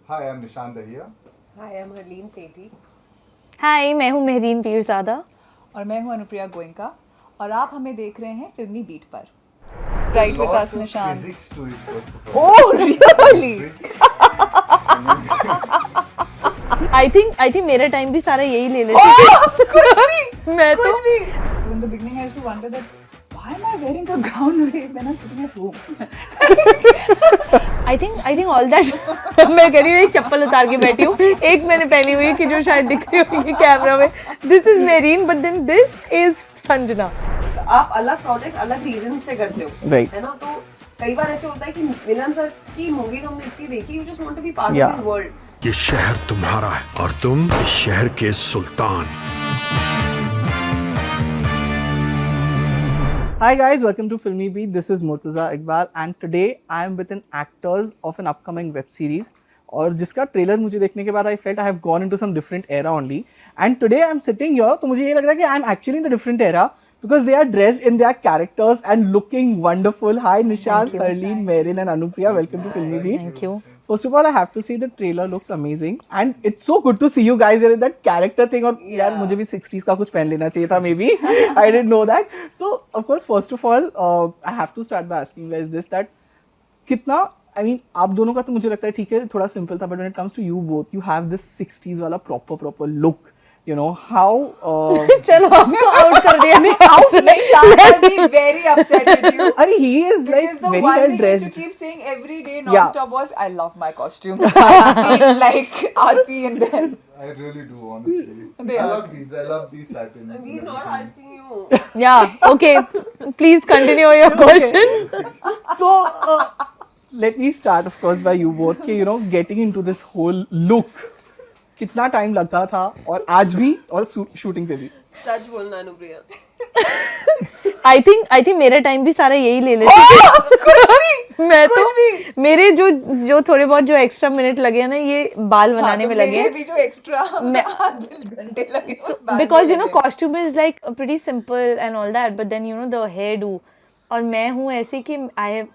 Hi, I'm Nishan Dahiya. Hi, I'm Harleen Sethi. हाय, मैं हूँ मेहरीन पीरज़ादा। और मैं हूं अनुप्रिया गोयनका और आप हमें देख रहे हैं फिल्मी बीट पर। A Right with lot us, of Nishan. physics to it, first of all. Oh, really? I think मेरा टाइम भी सारा यही ले लेते थे। कुछ भी, मैं कुछ तो भी. So in the beginning, I used to wonder that why am I wearing a gown when I'm sitting at home? I think all that मैं कह रही हूँ एक चप्पल उतार के बैठी हूँ, एक मैंने पहनी हुई है कि जो शायद दिख रही होगी कैमरा में। This is Merin but then this is Sanjana. आप अलग प्रोजेक्ट्स अलग रीजन से करते हो, Right. है ना? तो कई बार ऐसे होता है कि मिलन सर की मूवीज हमने इतनी देखी, you just want to be part of Yeah. His world. ये शहर तुम्हारा है और तुम इस शहर के सुल्तान। Hi guys, welcome to Filmy Beat. This is Murtaza Iqbal and today I am with an actors of an upcoming web series और जिसका ट्रेलर मुझे देखने के बाद I felt I have gone into some different era only and today I am sitting here तो मुझे ये लग रहा है कि I am actually in the different era because they are dressed in their characters and looking wonderful. Hi Nishan, Harleen, Merin and Anupriya, welcome to Filmy Beat. Thank you. First of all, I have to say the trailer looks amazing and it's so good to see you guys in that character thing और यार मुझे भी 60s का कुछ पहन लेना चाहिए था maybe. I didn't know that. So of course, first of all, I have to start by asking you guys this that कितना I mean आप दोनों का तो मुझे लगता है ठीक है थोड़ा सिंपल था but when it comes to you both, you have this 60s वाला proper look. You know how चलो आपको आउट कर दिया। Nishan will be very upset with you. अरे he is like Because the very one well thing you used to dressed. keep saying every day Yeah. non-stop was, I love my costume. I feel like RP in them. I really do, honestly. They I are. love these patterns. He's and not everything. asking you. या okay, please continue your question. So let me start of course by you both कि you know getting into this whole look कितना time लगा था और आज भी और shooting पे भी सच बोलना अनुप्रिया। आई थिंक मेरा टाइम भी सारा यही ले लेते थे। कुछ भी, मैं कुछ तो भी. मेरे जो थोड़े बहुत जो एक्स्ट्रा मिनट लगे हैं ना ये बाल बनाने में लगे मेरे हैं भी जो एक्स्ट्रा घंटे लगे वो बाद because में you know लगे. costume is like pretty simple and all that but then you know the hairdo और मैं हूँ ऐसी कि I have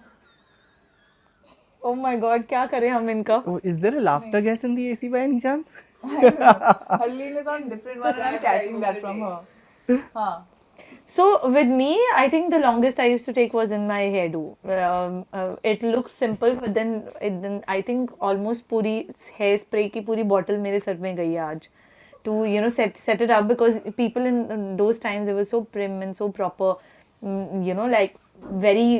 oh my god क्या करें हम इनका। oh, is there a laughter gas in the AC by any chance? Harleen is on different one and I'm catching that from her. हाँ. So with me, I think the longest I used to take was in my hairdo. It looks simple, but then I think almost पूरी hair spray की पूरी bottle मेरे sir में गई है आज. To you know set it up because people in those times they were so prim and so proper, you know like very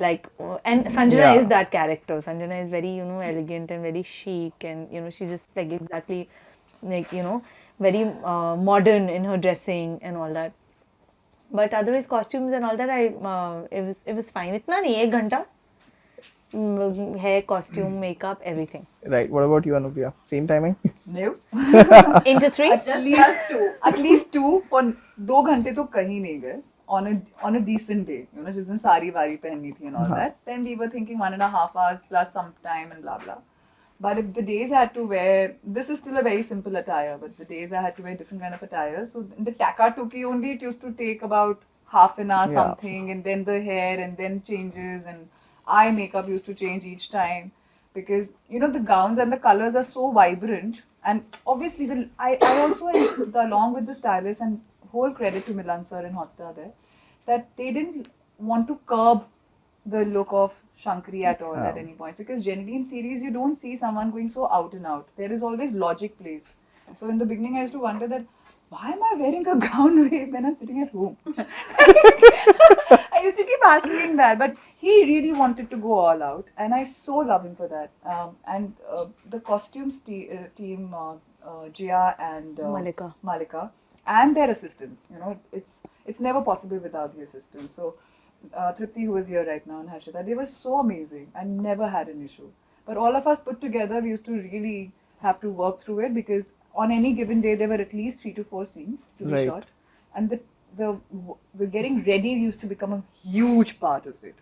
like and Sanjana Yeah. is that character. Sanjana is very you know elegant and very chic and you know she just like exactly like you know very modern in her dressing and all that. But otherwise costumes and all that it was fine. इतना नहीं एक घंटा hair costume makeup everything Right. What about you, Anupriya? Same timing? No. into 3 At least two for 2 घंटे तो कहीं नहीं गए. On a decent day, you know, जिस दिन सारी वारी पहननी थी and all that. Then we were thinking 1.5 hours plus some time and blah blah. But if the days I had to wear, this is still a very simple attire, but the days I had to wear different kind of attire. So in the Takatuki only, it used to take about half an hour Yeah. something, and then the hair, and then changes, and eye makeup used to change each time. Because you know the gowns and the colors are so vibrant, and obviously I also along with the stylist and whole credit to Milan sir and Hotstar there that they didn't want to curb the look of Shankari at all at any point because generally in series you don't see someone going so out and out. There is always logic plays. So in the beginning I used to wonder that why am I wearing a gown when I'm sitting at home? I used to keep asking that, but he really wanted to go all out, and I so love him for that. And the costumes team, Jia and Malika, and their assistants. You know, it's never possible without the assistants. So Tripti, who is here right now, and Harshita, they were so amazing. I never had an issue. But all of us put together, we used to really have to work through it because on any given day there were at least 3 to 4 scenes to be Right. shot, and the getting ready used to become a huge part of it.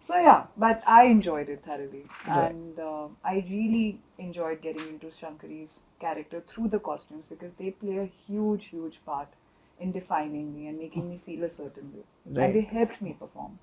So yeah, but I enjoyed it thoroughly, and I really enjoyed getting into Shankari's character through the costumes because they play a huge part in defining me and making me feel a certain way, Right. and they helped me perform.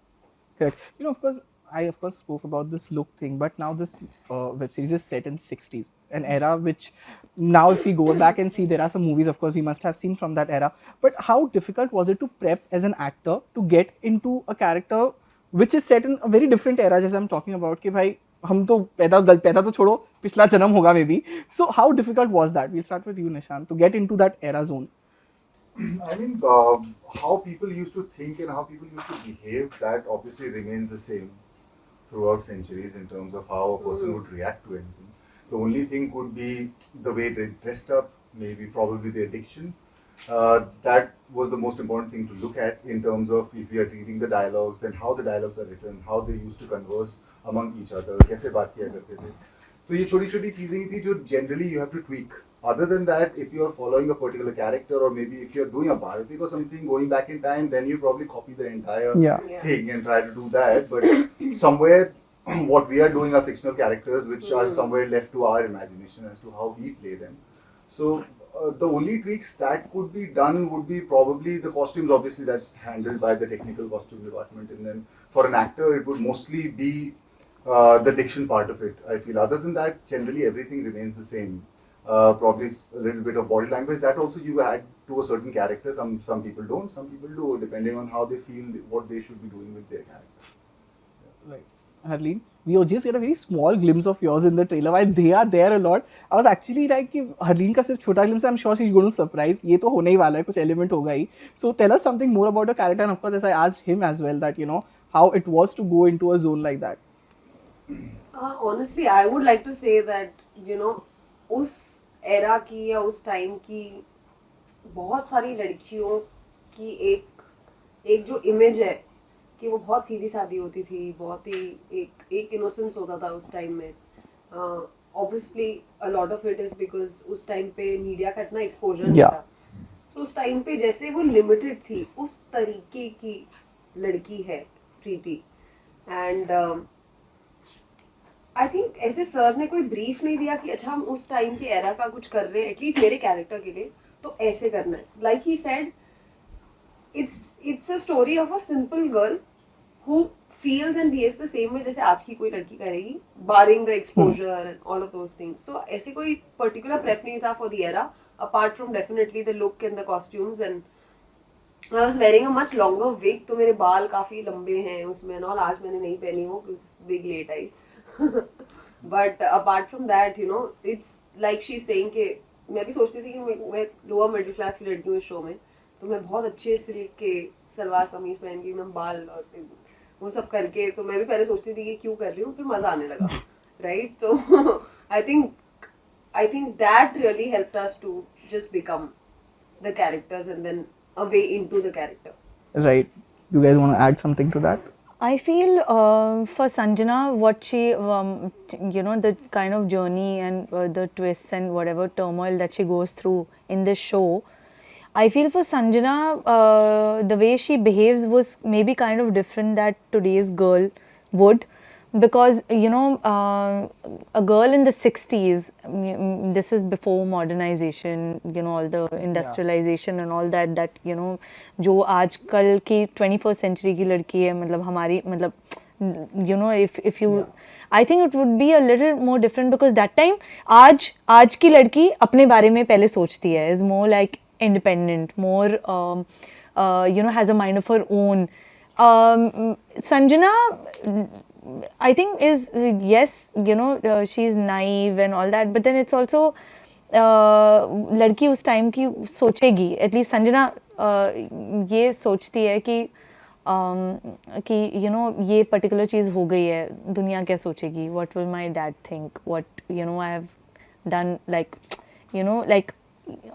Correct. You know, of course, I of course spoke about this look thing, but now this web series is set in 60s, an era which now if we go back and see, there are some movies of course we must have seen from that era. But how difficult was it to prep as an actor to get into a character which is set in a very different era, जैसे I'm talking about कि भाई हम तो पैदा तो छोड़ो, पिछला जन्म होगा maybe. So how difficult was that? We'll start with you, Nishan, to get into that era zone. I mean, how people used to think and how people used to behave, that obviously remains the same throughout centuries in terms of how a person would react to anything. The only thing could be the way they dressed up, maybe probably the addiction. That was the most important thing to look at in terms of if we are reading the dialogues, then how the dialogues are written, how they used to converse among each other, कैसे बात किया करते थे. तो ये छोटी छोटी चीजें ही थी जो generally you have to tweak. Other than that, if you are following a particular character or maybe if you are doing a biopic or something going back in time, then you probably copy the entire thing and try to do that. But somewhere, what we are doing are fictional characters which are somewhere left to our imagination as to how we play them. So the only tweaks that could be done would be probably the costumes. Obviously, that's handled by the technical costume department, and then for an actor, it would mostly be the diction part of it. I feel. Other than that, generally everything remains the same. Probably a little bit of body language. That also you add to a certain character. Some people don't. Some people do, depending on how they feel, what they should be doing with their character. Right. Harleen, we just get a very small glimpse of yours in the trailer. While they are there a lot, I was actually like कि Harleen का सिर्फ छोटा glimpse है. I'm sure she's going to surprise. ये तो होने ही वाला है, कुछ element होगा ही. So tell us something more about your character, and of course, as I asked him as well, that you know how it was to go into a zone like that. Honestly, I would like to say that उस era की या उस time की बहुत सारी लड़कियों की एक जो image है कि वो बहुत सीधी सादी होती थी, बहुत ही एक innocence होता था उस time में. Obviously, a lot of it is because उस time पे media का इतना exposure नहीं था. So उस time पे जैसे वो limited थी, उस तरीके की लड़की है प्रीति. And आई थिंक ऐसे सर ने कोई ब्रीफ नहीं दिया कि अच्छा हम उस टाइम के एरा का कुछ कर रहे हैं एटलीस्ट मेरे कैरेक्टर के लिए, तो ऐसे करना है. Like he said, it's a story of a simple girl who feels and behaves the same way जैसे आज की कोई लड़की करेगी, barring the exposure and all of those things. So ऐसे कोई पर्टिकुलर प्रेप नहीं था for the era, apart from definitely the look and the costumes. And I was wearing a much longer wig, तो मेरे बाल काफी लंबे हैं उसमें और आज मैंने नहीं पहनी वो wig let I. But apart from that, it's like she's saying कि मैं भी सोचती थी कि मैं लोअर मिडिल क्लास की लड़की हूँ इस शो में, तो मैं बहुत अच्छे सिल्क के सलवार कमीज पहन के एकदम बाल और वो सब करके, तो मैं भी पहले सोचती थी कि क्यों कर रही हूँ, फिर मजा आने लगा. राइट. तो I think that really helped us to just become the characters and then a way into the character. Right. You guys want to add something to that? I feel for Sanjana, what she, the kind of journey and the twists and whatever turmoil that she goes through in this show, I feel for Sanjana, the way she behaves was maybe kind of different that today's girl would. Because, a girl in the 60s, this is before modernization, all the industrialization and all that, जो आजकल की 21st century की लड़की है, मतलब हमारी, मतलब, if you, I think it would be a little more different because that time, आज की लड़की अपने बारे में पहले सोचती है, is more like independent, more, has a mind of her own. Sanjana, I think is, yes, she's naive and all that, but then it's also लड़की उस टाइम की सोचेगी, एटलीस्ट संजना ये सोचती है कि ये पर्टिकुलर चीज़ हो गई है, दुनिया क्या सोचेगी, what will my dad think, what I have done, like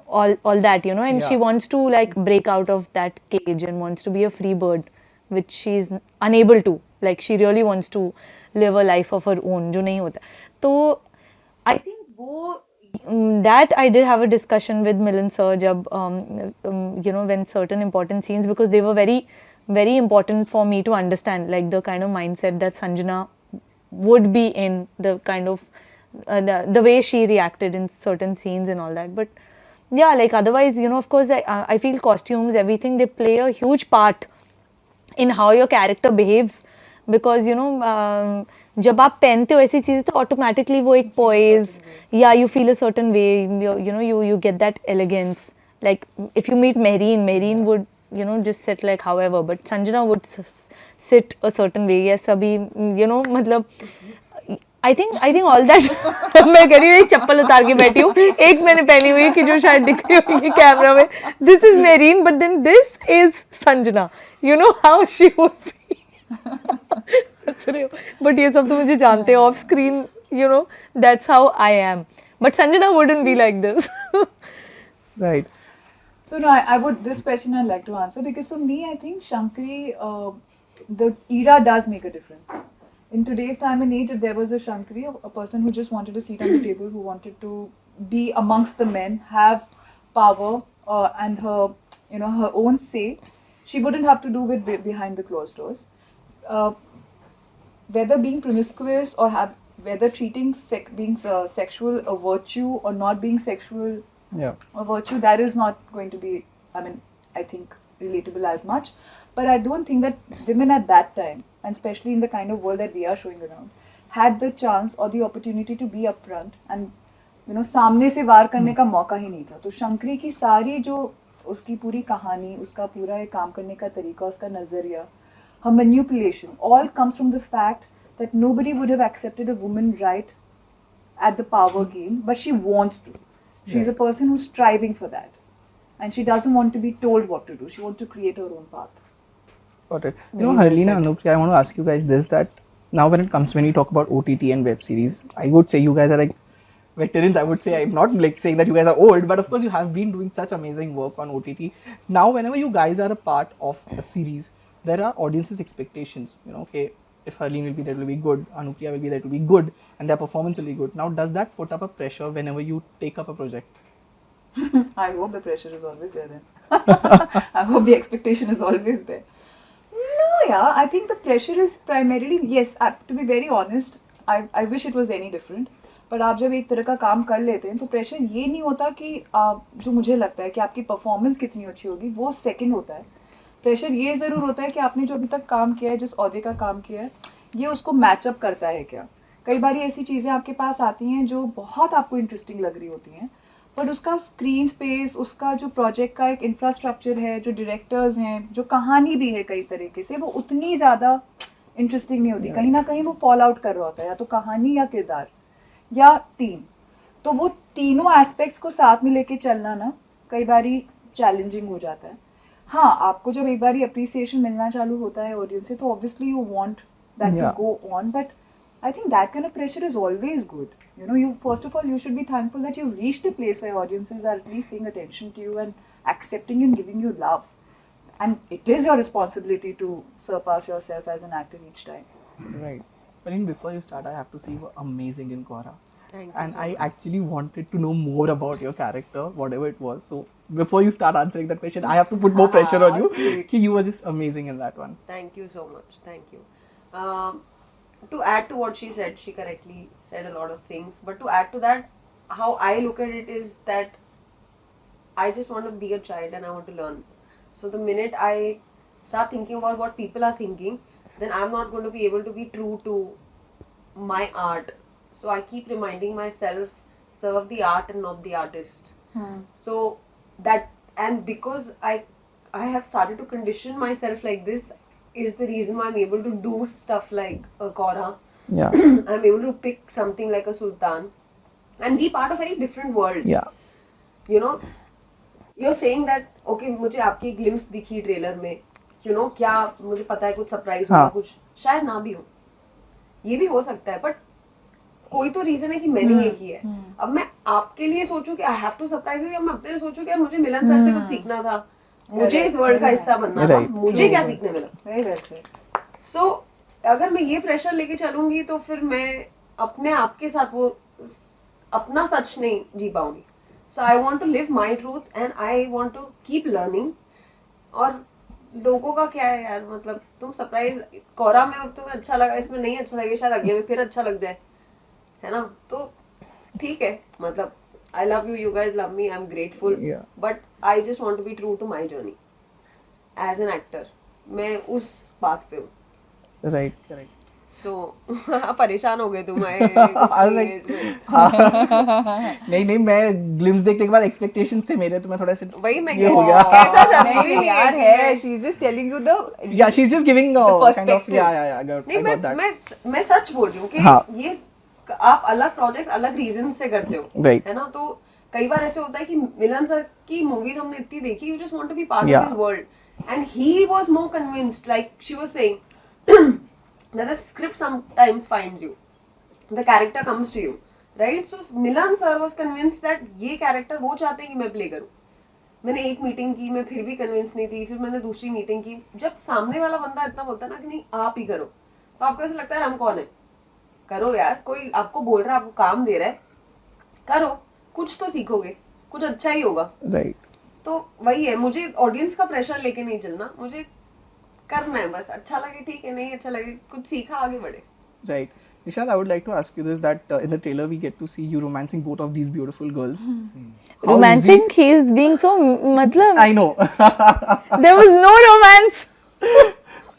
all that, and she wants to like break out of that cage and wants to be a free bird, which she is unable to. Like she really wants to live a life of her own, जो नहीं होता. तो I think वो that I did have a discussion with Milind sir जब when certain important scenes, because they were very very important for me to understand like the kind of mindset that Sanjana would be in, the kind of the way she reacted in certain scenes and all that. But yeah, like otherwise, of course I feel costumes, everything, they play a huge part in how your character behaves because जब आप पहनते हो ऐसी चीज़ें तो automatically वो एक पोइज या you feel a certain way, you get that elegance. Like if you meet Mehreen would just sit like however, but Sanjana would sit a certain way. Yes, अभी मतलब I think all that मैं कह रही हूँ एक चप्पल उतार के बैठी हूँ, एक मैंने पहनी हुई है कि जो शायद दिख रही होगी कैमरा में. This is Mehreen, but then this is Sanjana. You know how she would be. हंस रहे हो, but ये सब तो मुझे जानते हो off screen. That's how I am. But Sanjana wouldn't be like this. Right. So no, I would, this question I'd like to answer, because for me, I think Shankari, the era does make a difference. In today's time and age, if there was a Shankari, a person who just wanted a seat on the table, who wanted to be amongst the men, have power and her own say, she wouldn't have to do it behind the closed doors. Whether being promiscuous or whether treating being sexual a virtue or not being sexual Yeah. a virtue, that is not going to be, I think, relatable as much. But I don't think that women at that time, and especially in the kind of world that we are showing around, had the chance or the opportunity to be upfront and सामने से वार करने का मौका ही नहीं था. तो शंकरी की सारी जो उसकी पूरी कहानी, उसका पूरा एक काम करने का तरीका, उसका नजरिया, her manipulation, all comes from the fact that nobody would have accepted a woman right at the power game, but she wants to. She's a person who's striving for that. And she doesn't want to be told what to do. She wants to create her own path. Got it. Harleena, Anupriya, I want to ask you guys this, that now when you talk about OTT and web series, I would say you guys are like veterans. I would say, I'm not like saying that you guys are old, but of course you have been doing such amazing work on OTT. Now whenever you guys are a part of a series, there are audience's expectations. Okay, if Harleen will be there, it will be good. Anupriya will be there, it will be good. And their performance will be good. Now does that put up a pressure whenever you take up a project? I hope the pressure is always there then. I hope the expectation is always there. No, yeah, I think the pressure is primarily, yes, to be very honest, I wish it was any different. पर आप जब एक तरह का काम कर लेते हैं तो प्रेशर ये नहीं होता कि जो मुझे लगता है कि आपकी परफॉर्मेंस कितनी अच्छी होगी वो सेकंड होता है. प्रेशर ये ज़रूर होता है कि आपने जो अभी तक काम किया है, जिस ओहदे का काम किया है, ये उसको मैचअप करता है क्या. कई बार ऐसी चीज़ें आपके पास आती हैं जो बहुत आपको इंटरेस्टिंग लग रही होती हैं, बट उसका स्क्रीन स्पेस, उसका जो प्रोजेक्ट का एक इंफ्रास्ट्रक्चर है, जो डायरेक्टर्स हैं, जो कहानी भी है कई तरीके से, वो उतनी ज़्यादा इंटरेस्टिंग नहीं होती. कहीं ना कहीं वो फॉल आउट कर रहा होता है, या तो कहानी या किरदार या टीम. तो वो तीनों एस्पेक्ट्स को साथ में लेके चलना ना कई बारी चैलेंजिंग हो जाता है. हाँ, आपको जब एक बारी अप्रिसिएशन मिलना चालू होता है ऑडियंस से, तो obviously you want that to go on, but I think that kind of pressure is always good. You first of all, you should be thankful that you've reached a place where audiences are at least paying attention to you and accepting you and giving you love. And it is your responsibility to surpass yourself as an actor each time. Right. But before you start, I have to say you were amazing in Quora. Thank you And so I much. actually wanted to know more about your character, whatever it was. So before you start answering that question, I have to put more pressure on you. Sweet. Ki you were just amazing in that one. Thank you so much. Thank you. To add to what she said, she correctly said a lot of things. But to add to that, how I look at it is that I just want to be a child and I want to learn. So the minute I start thinking about what people are thinking, then I'm not going to be able to be true to my art. So I keep reminding myself, serve the art and not the artist. So that, and because I have started to condition myself like this, is the reason why I'm able to do stuff like a Quora. Yeah. I'm able to pick something like a Sultan and be part of very different worlds. Yeah. You're saying that, okay, मुझे आपकी glimpse दिखी trailer में, क्या मुझे पता है कुछ surprise होगा, कुछ शायद ना भी हो, ये भी हो सकता है, बट कोई तो रीजन है कि मैंने ये किया है. अब मैं आपके लिए सोचूं कि I have to surprise you, या मैं अपने लिए सोचूं कि मुझे मिलन सर से कुछ सीखना था, मुझे इस वर्ल्ड का हिस्सा बनना था, मुझे क्या सीखने मिला. Very well said. सो अगर मैं ये प्रेशर लेके चलूंगी तो फिर मैं अपने आप के साथ वो अपना सच नहीं जी पाऊंगी. So I want to live my truth and I want to keep learning. और लोगों का क्या है यार, मतलब तुम सरप्राइज कोरा में तुम्हें अच्छा लगा, इसमें नहीं अच्छा लगे, शायद अगले में फिर अच्छा लग जाए, है ना. तो ठीक है, मतलब I love you, you guys love me, I'm grateful. Yeah. But I just want to be true to my journey as an actor. मैं उस बात पे हूँ. Right, correct. So परेशान हो गए तुम आए I was उतनी like, age में। नहीं मैं ग्लिम्स देखने के बाद एक्सपेक्टेशंस थे मेरे, तो मैं थोड़ा सा वही मैं ये कह हो रही गया। हूँ, ऐसा जरूरी नहीं नहीं है यार कि है, मैं- she's just telling you the Yeah, she's just giving the kind of perspective. yeah, नहीं I got that. मैं सच बोल रही हूँ कि हाँ। ये आप अलग प्रोजेक्ट्स अलग रीजन से करते हो, Right. है ना? तो कई बार ऐसे होता है कि मिलन सर की मूवीज हमने इतनी देखी, you just want to be part Yeah. Of his world and he was more convinced, like she was saying that the script sometimes finds you, the character comes to you, right? So Milan sir was convinced that ये character वो चाहते हैं कि मैं play करूँ। मैंने एक meeting की, मैं फिर भी कन्विंस नहीं थी, फिर मैंने दूसरी मीटिंग की। जब सामने वाला बंदा इतना बोलता है ना कि नहीं आप ही करो, तो आपको ऐसा लगता है हम कौन है, करो यार, कोई आपको बोल रहा है, आपको काम दे रहा है, करो, कुछ तो सीखोगे, कुछ अच्छा ही होगा। Right. तो वही है, मुझे ऑडियंस का प्रेशर लेके नहीं चलना, मुझे करना है बस, अच्छा लगे ठीक है, नहीं अच्छा लगे कुछ सीखा आगे बढ़े। Right. Nishal, I would like to ask you this, that in the trailer we get to see you romancing both of these beautiful girls. How Romancing, easy- he is being so मतलब I know. there was no romance.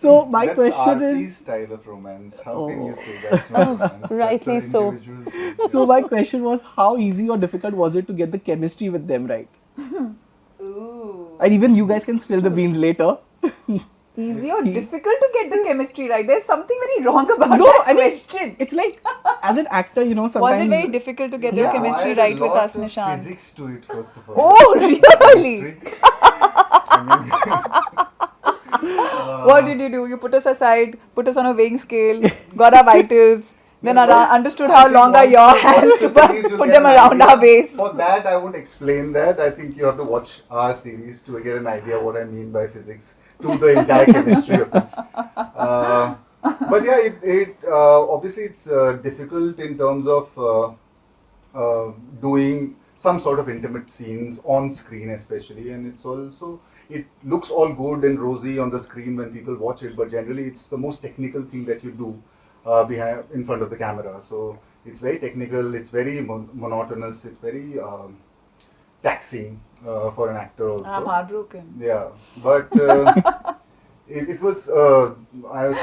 So my That's question Aarti's is, style of romance. How can you say that's not romance? rightly That's so. an individual thing. so my question was, how easy or difficult was it to get the chemistry with them right? Ooh. And even you guys can spill the beans later. easy or difficult to get the chemistry right. There's something very wrong about No, that I mean, question. it's like, as an actor, you know, Was sometimes. it very difficult to get the Yeah, chemistry Add a right with lot us, of Nishant? Physics to it, first of all. Oh, really? Chemistry. I mean, What did you do? You put us aside, put us on a weighing scale, got our vitals, then understood I how think long are once your you hands watch to the series, you'll put get them an around idea. our waist. For that, I won't explain that. I think you have to watch our series to get an idea what I mean by physics to the entire chemistry of it. But yeah, obviously it's difficult in terms of doing some sort of intimate scenes on screen, especially, and it's also, it looks all good and rosy on the screen when people watch it, but generally it's the most technical thing that you do behind, in front of the camera. So it's very technical, it's very monotonous, it's very taxing for an actor also. I'm heartbroken. Yeah, but it was a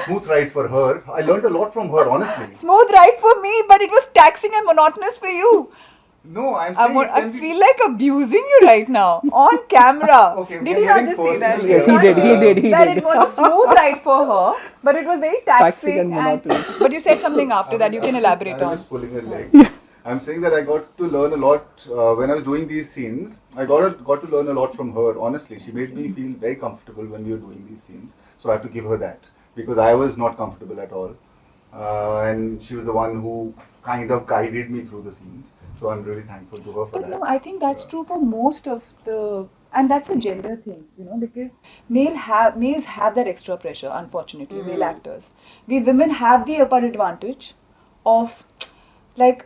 smooth ride for her. I learned a lot from her, honestly. Smooth ride for me, but it was taxing and monotonous for you. No, I'm saying it I can be. feel like abusing you right now on camera. Okay, Did we he are not getting just say that? personal Yes, here. he did. That it was a smooth ride for her, but it was very taxing, and monotonous. but you said something after that. You can elaborate I was on. just pulling a leg. I'm saying that I got to learn a lot when I was doing these scenes. I got to learn a lot from her. Honestly, she made me feel very comfortable when we were doing these scenes. So I have to give her that, because I was not comfortable at all, and she was the one who kind of guided me through the scenes. So I'm really thankful to her for But that. no, I think that's true for most of the, and that's a gender thing, you know, because males have that extra pressure. Unfortunately, male actors, we women have the upper advantage of, like,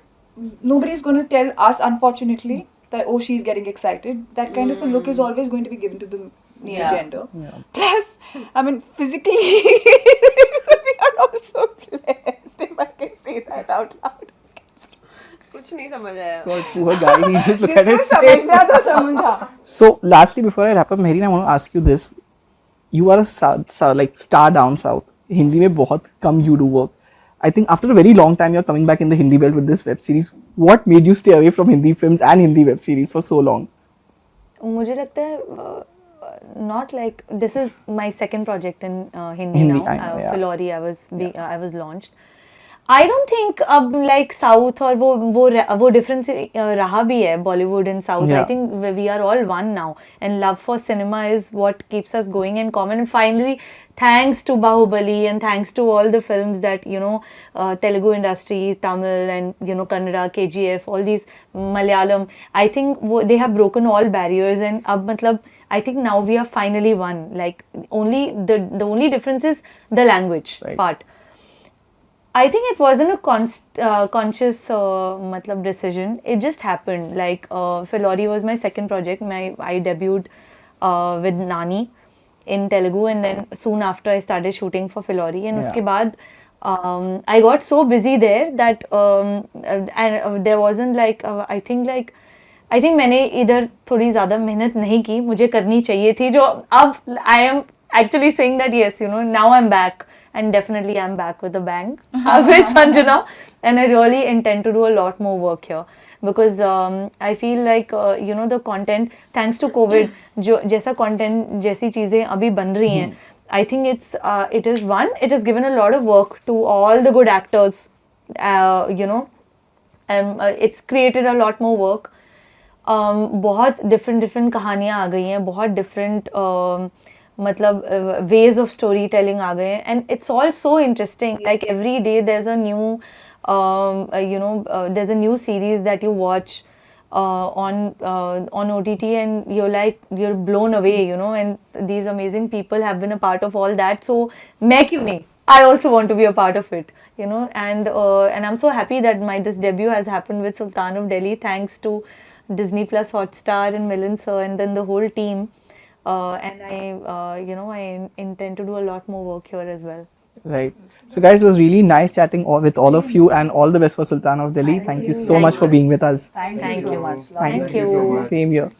nobody's going to tell us, unfortunately, that oh, she's getting excited. That kind of a look is always going to be given to the male Yeah. gender. Plus, I mean, physically, we are also blessed, if I can say that out loud. कुछ नहीं समझ आया। God, poor guy, he just look at his जिसको face. समझा तो समझा. So, lastly, before I wrap up, Mehreen, I want to ask you this. You are a like star down south. Hindi में बहुत कम you do work. I think after a very long time, you're coming back in the Hindi belt with this web series. What made you stay away from Hindi films and Hindi web series for so long? मुझे लगता है not like this is my second project in Hindi, Hindi, now. I know, yeah. Filori, I was launched. I don't think अब like South और वो difference रहा भी है Bollywood and South. Yeah. I think we are all one now, and love for cinema is what keeps us going in common. And finally, thanks to Bahubali and thanks to all the films that Telugu industry, Tamil and Kannada, KGF, all these Malayalam. I think they have broken all barriers, and अब मतलब I think now we are finally one. Like only the only difference is the language Right. part. I think it wasn't a conscious matlab decision. It just happened. Like Filori was my second project. I debuted with Nani in Telugu, and then soon after I started shooting for Filori. And Yeah. uske baad, I got so busy there that and there wasn't like I think मैंने इधर थोड़ी ज़्यादा मेहनत नहीं की, मुझे करनी चाहिए थी, जो अब I am actually saying that yes, you know, now I'm back, and definitely I'm back with a bang with Sanjana, and I really intend to do a lot more work here because I feel like you know, the content, thanks to COVID, जो जैसा content जैसी चीजें अभी बन रही हैं, I think it has given a lot of work to all the good actors, you know, and it's created a lot more work. बहुत different कहानियाँ आ गई हैं, बहुत डिफरेंट मतलब वेज ऑफ स्टोरी टेलिंग आ गए हैं, and it's all so interesting. Like every day there is a new you know, there's a new series that you watch on OTT, and you're blown away, you know, and these amazing people have been a part of all that. So मैं क्यों नहीं, I also want to be a part of it, you know, and I'm so happy that this debut has happened with Sultan of Delhi, thanks to Disney Plus Hotstar and Milind sir, and then the whole team, and I you know, I intend to do a lot more work here as well. Right. So guys, it was really nice chatting with all of you, and all the best for Sultan of Delhi. Thank you so much for being with us. Thank you so much. Thank you. so much. Same here.